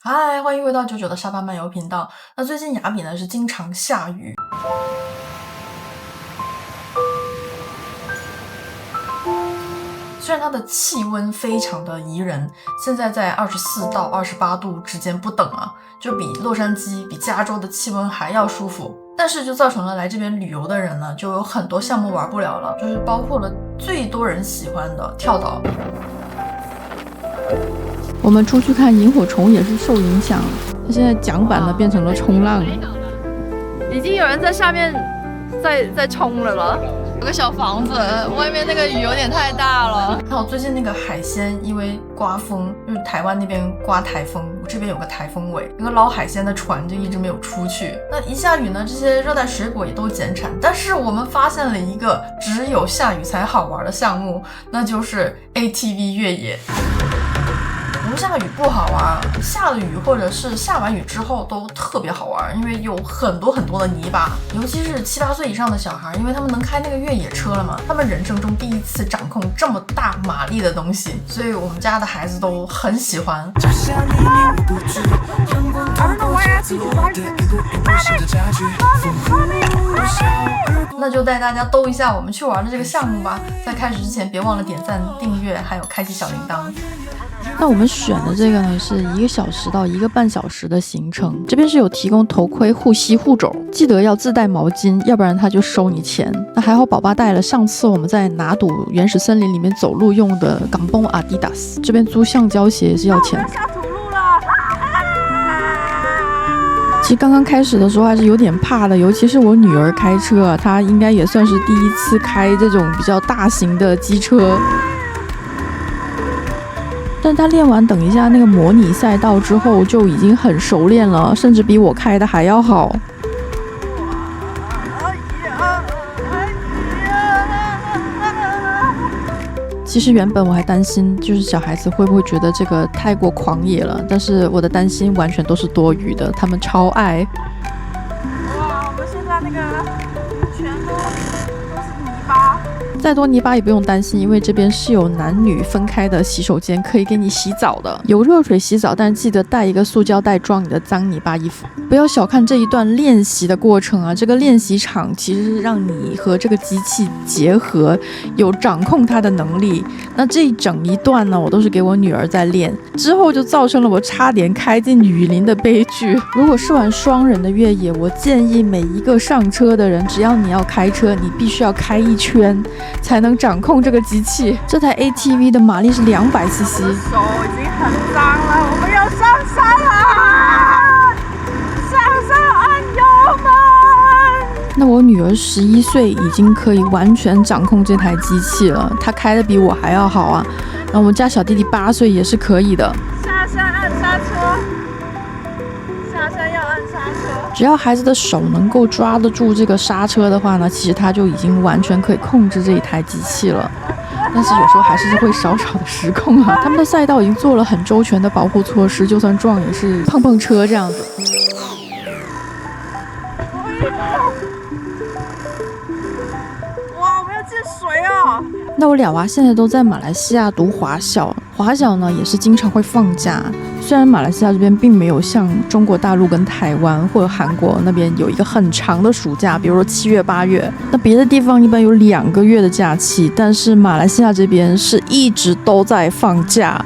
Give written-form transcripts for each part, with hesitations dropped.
嗨，欢迎回到99的沙发漫游频道。那最近雅比呢是经常下雨，虽然它的气温非常的宜人，现在在24到28度之间不等啊，就比洛杉矶、比加州的气温还要舒服。但是就造成了来这边旅游的人呢，就有很多项目玩不了了，就是包括了最多人喜欢的跳岛。我们出去看萤火虫也是受影响，它现在桨板呢变成了冲浪，已经有人在下面在冲了。有个小房子，外面那个雨有点太大了。还有最近那个海鲜，因为刮风，就是台湾那边刮台风，这边有个台风尾，那个捞海鲜的船就一直没有出去。那一下雨呢，这些热带水果也都减产。但是我们发现了一个只有下雨才好玩的项目，那就是 ATV 越野。不下雨不好玩，下了雨或者是下完雨之后都特别好玩，因为有很多的泥巴，尤其是7、8岁以上的小孩，因为他们能开那个越野车了嘛，他们人生中第一次掌控这么大马力的东西，所以我们家的孩子都很喜欢。那就带大家兜一下我们去玩的这个项目吧。在开始之前，别忘了点赞、订阅，还有开启小铃铛。那我们选的这个呢是1个小时到1个半小时的行程，这边是有提供头盔、护膝、护肘，记得要自带毛巾，要不然他就收你钱。那还好宝宝带了上次我们在拿督原始森林里面走路用的港崩 Adidas， 这边租橡胶鞋也是要钱的。下土路了。其实刚刚开始的时候还是有点怕的，尤其是我女儿开车啊，她应该也算是第一次开这种比较大型的机车。但他练完等一下那个模拟赛道之后就已经很熟练了，甚至比我开的还要好。其实原本我还担心就是小孩子会不会觉得这个太过狂野了，但是我的担心完全都是多余的，他们超爱。哇，我们现在那个全都是泥巴。再多泥巴也不用担心，因为这边是有男女分开的洗手间，可以给你洗澡的，有热水洗澡，但是记得带一个塑胶袋装你的脏泥巴衣服。不要小看这一段练习的过程啊，这个练习场其实是让你和这个机器结合，有掌控它的能力。那这整一段呢，我都是给我女儿在练，之后就造成了我差点开进雨林的悲剧。如果是玩双人的越野，我建议每一个上车的人，只要你要开车，你必须要开一圈才能掌控这个机器。这台 ATV 的马力是200cc。手已经很脏了，我们要上山了，上山按油门。那我女儿11岁，已经可以完全掌控这台机器了，她开的比我还要好啊。那我们家小弟弟8岁也是可以的。下山按刹车，下山要按刹车。只要孩子的手能够抓得住这个刹车的话呢，其实他就已经完全可以控制这一台机器了。但是有时候还是会少少的失控啊。他们的赛道已经做了很周全的保护措施，就算撞也是碰碰车这样子。哇，我们要进水啊！那我俩娃现在都在马来西亚读华小，华小呢也是经常会放假。虽然马来西亚这边并没有像中国大陆跟台湾或者韩国那边有一个很长的暑假，比如说7月、8月，那别的地方一般有2个月的假期，但是马来西亚这边是一直都在放假。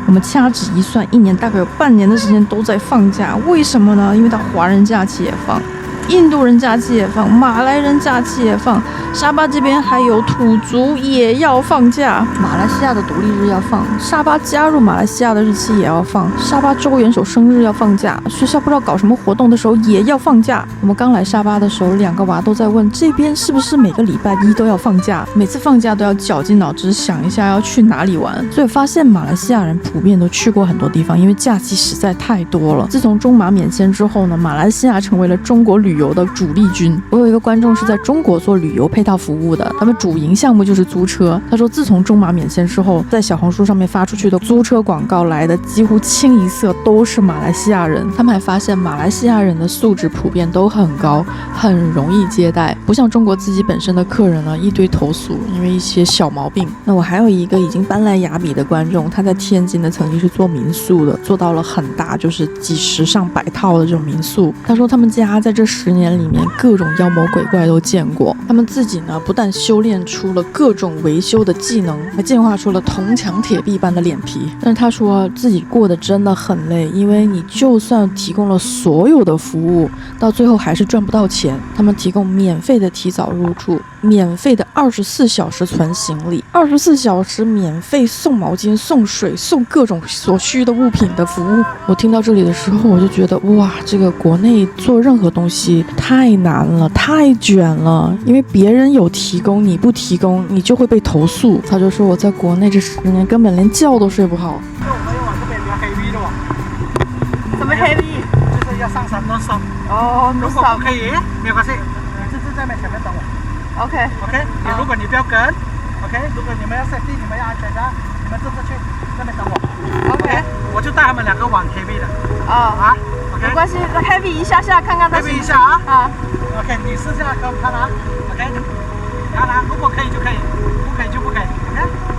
我们掐指一算，一年大概有半年的时间都在放假。为什么呢？因为他华人假期也放，印度人假期也放，马来人假期也放，沙巴这边还有土族也要放假。马来西亚的独立日要放，沙巴加入马来西亚的日期也要放，沙巴州元首生日要放假，学校不知道搞什么活动的时候也要放假。我们刚来沙巴的时候，2个娃都在问这边是不是每个礼拜1都要放假，每次放假都要绞尽脑汁想一下要去哪里玩。所以发现马来西亚人普遍都去过很多地方，因为假期实在太多了。自从中马免签之后呢，马来西亚成为了中国旅旅游的主力军。我有一个观众是在中国做旅游配套服务的，他们主营项目就是租车。他说自从中马免签之后，在小红书上面发出去的租车广告来的几乎清一色都是马来西亚人。他们还发现马来西亚人的素质普遍都很高，很容易接待，不像中国自己本身的客人呢一堆投诉，因为一些小毛病。那我还有一个已经搬来雅比的观众，他在天津呢曾经是做民宿的，做到了很大，就是几十上百套的这种民宿。他说他们家在这10年里面各种妖魔鬼怪都见过，他们自己呢不但修炼出了各种维修的技能，还进化出了铜墙铁壁般的脸皮。但是他说自己过得真的很累，因为你就算提供了所有的服务，到最后还是赚不到钱。他们提供免费的提早入住，免费的24小时存行李，24小时免费送毛巾、送水、送各种所需的物品的服务。我听到这里的时候，我就觉得哇，这个国内做任何东西太难了，太卷了，因为别人有提供，你不提供，你就会被投诉。他就说我在国内这10年根本连觉都睡不好。什么 heavy？ 就是要上山non-stop。哦，如果不可以，没有关系，你就是在前面等我。OK。如果你不要跟 ，OK， 如果你们要 safety， 你们要安全的，你们就是去那边等我。OK， 我就带他们2个往 heavy 的。OK。没关系 ，heavy 一下下看看他。heavy 一下啊。OK， 你试下跟他拿 ，OK， 他拿，如果可以就可以，不可以就不可以 ，OK。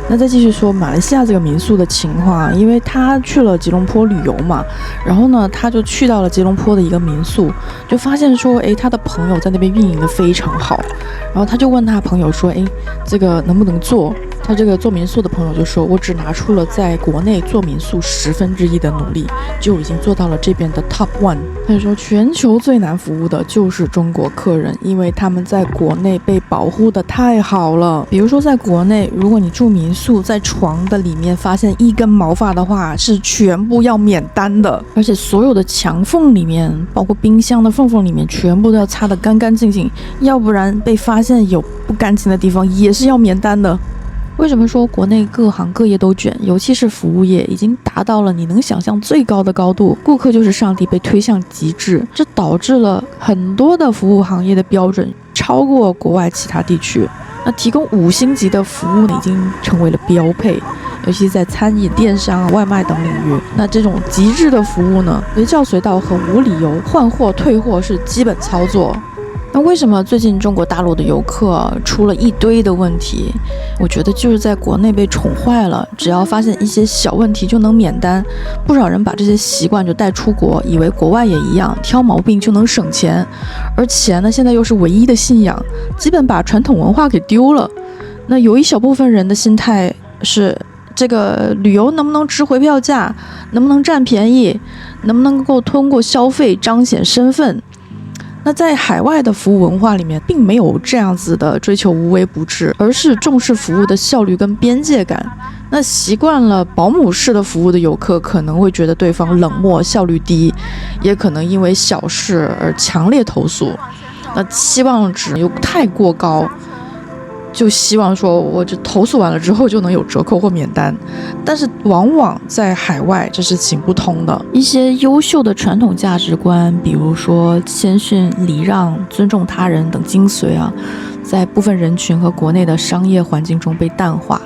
那再继续说马来西亚这个民宿的情况，因为他去了吉隆坡旅游嘛，然后呢，他就去到了吉隆坡的一个民宿，就发现说，他的朋友在那边运营的非常好，然后他就问他朋友说，这个能不能做？他这个做民宿的朋友就说，我只拿出了在国内做民宿1/10的努力，就已经做到了这边的 top 1。他就说，全球最难服务的就是中国客人，因为他们在国内被保护的太好了。比如说在国内，如果你住民宿，在床的里面发现1根毛发的话，是全部要免单的，而且所有的墙缝里面，包括冰箱的缝缝里面，全部都要擦得干干净净，要不然被发现有不干净的地方，也是要免单的。为什么说国内各行各业都卷，尤其是服务业已经达到了你能想象最高的高度，顾客就是上帝，被推向极致，这导致了很多的服务行业的标准超过国外其他地区。那提供5星级的服务呢，已经成为了标配，尤其在餐饮、电商、外卖等领域。那这种极致的服务呢，随叫随到和无理由换货退货是基本操作。那为什么最近中国大陆的游客出了一堆的问题？我觉得就是在国内被宠坏了，只要发现一些小问题就能免单，不少人把这些习惯就带出国，以为国外也一样，挑毛病就能省钱，而钱呢现在又是唯一的信仰，基本把传统文化给丢了。那有一小部分人的心态是，这个旅游能不能值回票价，能不能占便宜，能不能够通过消费彰显身份。那在海外的服务文化里面，并没有这样子的追求无微不至，而是重视服务的效率跟边界感。那习惯了保姆式的服务的游客可能会觉得对方冷漠、效率低，也可能因为小事而强烈投诉。那期望值又太过高，就希望说我这投诉完了之后就能有折扣或免单，但是往往在海外这是行不通的。一些优秀的传统价值观，比如说谦逊、礼让、尊重他人等精髓啊，在部分人群和国内的商业环境中被淡化。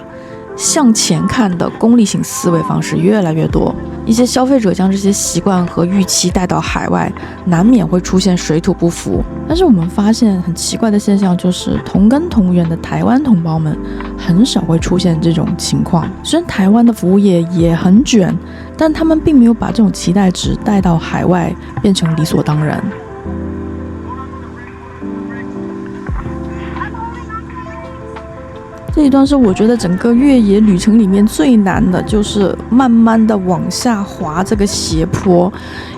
向前看的功利性思维方式越来越多，一些消费者将这些习惯和预期带到海外，难免会出现水土不服。但是我们发现很奇怪的现象，就是同根同源的台湾同胞们很少会出现这种情况。虽然台湾的服务业也很卷，但他们并没有把这种期待值带到海外，变成理所当然。这一段是我觉得整个越野旅程里面最难的，就是慢慢的往下滑这个斜坡，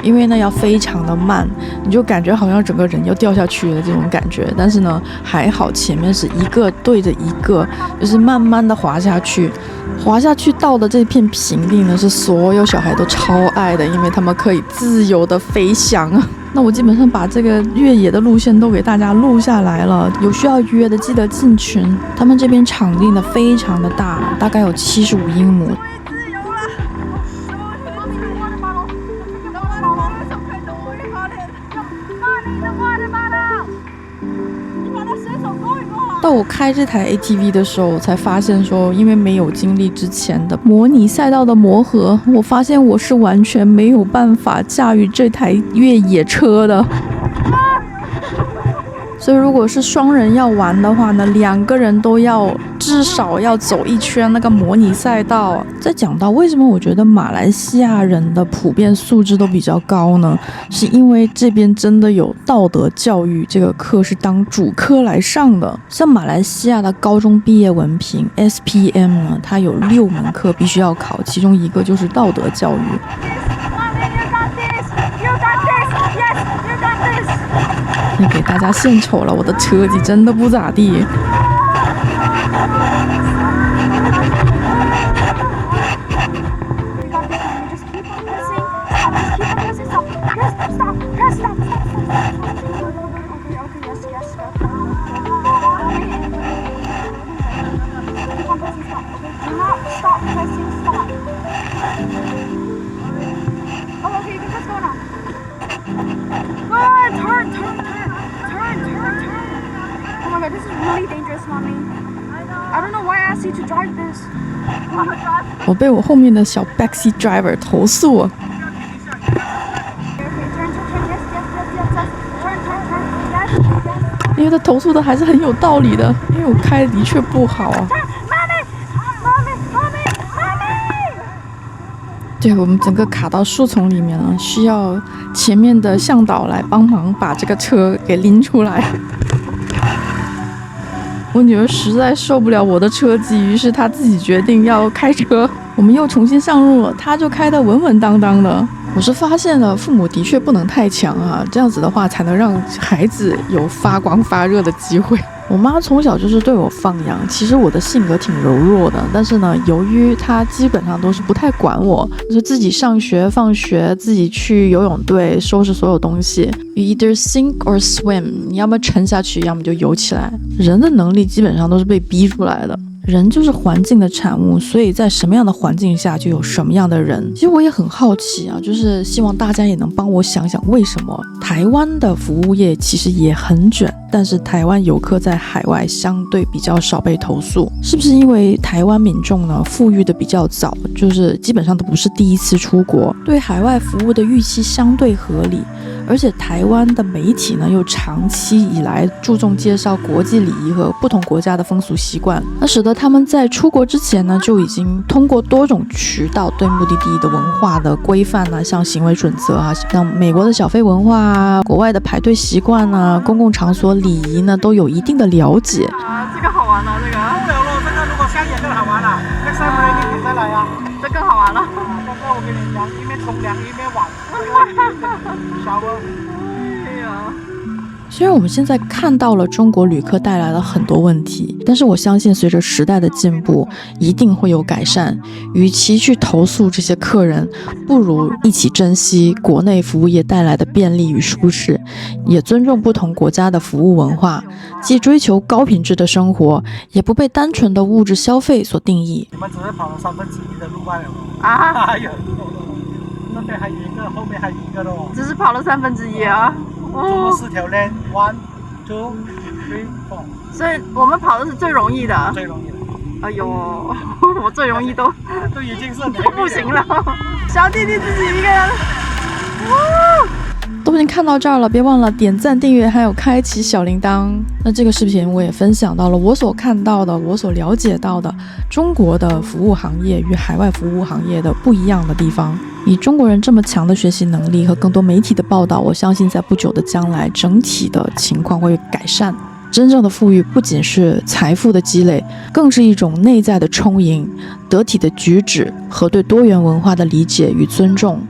因为呢要非常的慢，你就感觉好像整个人要掉下去的这种感觉。但是呢还好前面是一个对着一个，就是慢慢的滑下去。滑下去到的这片平地呢，是所有小孩都超爱的，因为他们可以自由的飞翔。那我基本上把这个越野的路线都给大家录下来了，有需要约的记得进群。他们这边场地呢非常的大，大概有75英亩。到我开这台 ATV 的时候，我才发现说，因为没有经历之前的模拟赛道的磨合，我发现我是完全没有办法驾驭这台越野车的。所以如果是双人要玩的话呢，2个人都要至少要走一圈那个模拟赛道。再讲到为什么我觉得马来西亚人的普遍素质都比较高呢，是因为这边真的有道德教育这个课是当主科来上的。像马来西亚的高中毕业文凭 SPM 呢，它有6门课必须要考，其中一个就是道德教育。也给大家献丑了，我的车技真的不咋地。我被我后面的小 backseat driver 投诉啊！因为他投诉的还是很有道理的，因为我开的确不好啊。对，我们整个卡到树丛里面了，需要前面的向导来帮忙把这个车给拎出来。我女儿实在受不了我的车技，于是她自己决定要开车。我们又重新上路了，她就开得稳稳当当的。我是发现了，父母的确不能太强啊，这样子的话才能让孩子有发光发热的机会。我妈从小就是对我放养，其实我的性格挺柔弱的，但是呢，由于她基本上都是不太管我，就是自己上学放学，自己去游泳队收拾所有东西。You either sink or swim， 你要么沉下去，要么就游起来。人的能力基本上都是被逼出来的。人就是环境的产物，所以在什么样的环境下就有什么样的人。其实我也很好奇啊，就是希望大家也能帮我想想，为什么台湾的服务业其实也很卷，但是台湾游客在海外相对比较少被投诉，是不是因为台湾民众呢富裕的比较早，就是基本上都不是第一次出国，对海外服务的预期相对合理，而且台湾的媒体呢又长期以来注重介绍国际礼仪和不同国家的风俗习惯，那使得他们在出国之前呢就已经通过多种渠道对目的地的文化的规范啊，像行为准则啊，像美国的小费文化啊，国外的排队习惯啊，公共场所礼仪呢都有一定的了解。这个好玩了，这个。不了了，这个如果下雨更好玩了。Next time你可以再来呀。这更好玩了。刚刚我给你讲，一边冲凉一边玩。shower。哎呀。虽然我们现在看到了中国旅客带来了很多问题，但是我相信随着时代的进步，一定会有改善。与其去投诉这些客人，不如一起珍惜国内服务业带来的便利与舒适，也尊重不同国家的服务文化，既追求高品质的生活，也不被单纯的物质消费所定义。我们只是跑了1/3的路罢了。啊？哎呦，那边还有一个，后面还有一个咯。只是跑了1/3啊。总共4条 lane， 1 2 3 4。所以我们跑的是最容易的。最容易的。哎呦，我最容易都已经是都不行了。小弟弟自己一个人。都已经看到这儿了，别忘了点赞、订阅，还有开启小铃铛。那这个视频我也分享到了我所看到的、我所了解到的中国的服务行业与海外服务行业的不一样的地方。以中国人这么强的学习能力和更多媒体的报道，我相信在不久的将来，整体的情况会改善。真正的富裕不仅是财富的积累，更是一种内在的充盈、得体的举止和对多元文化的理解与尊重。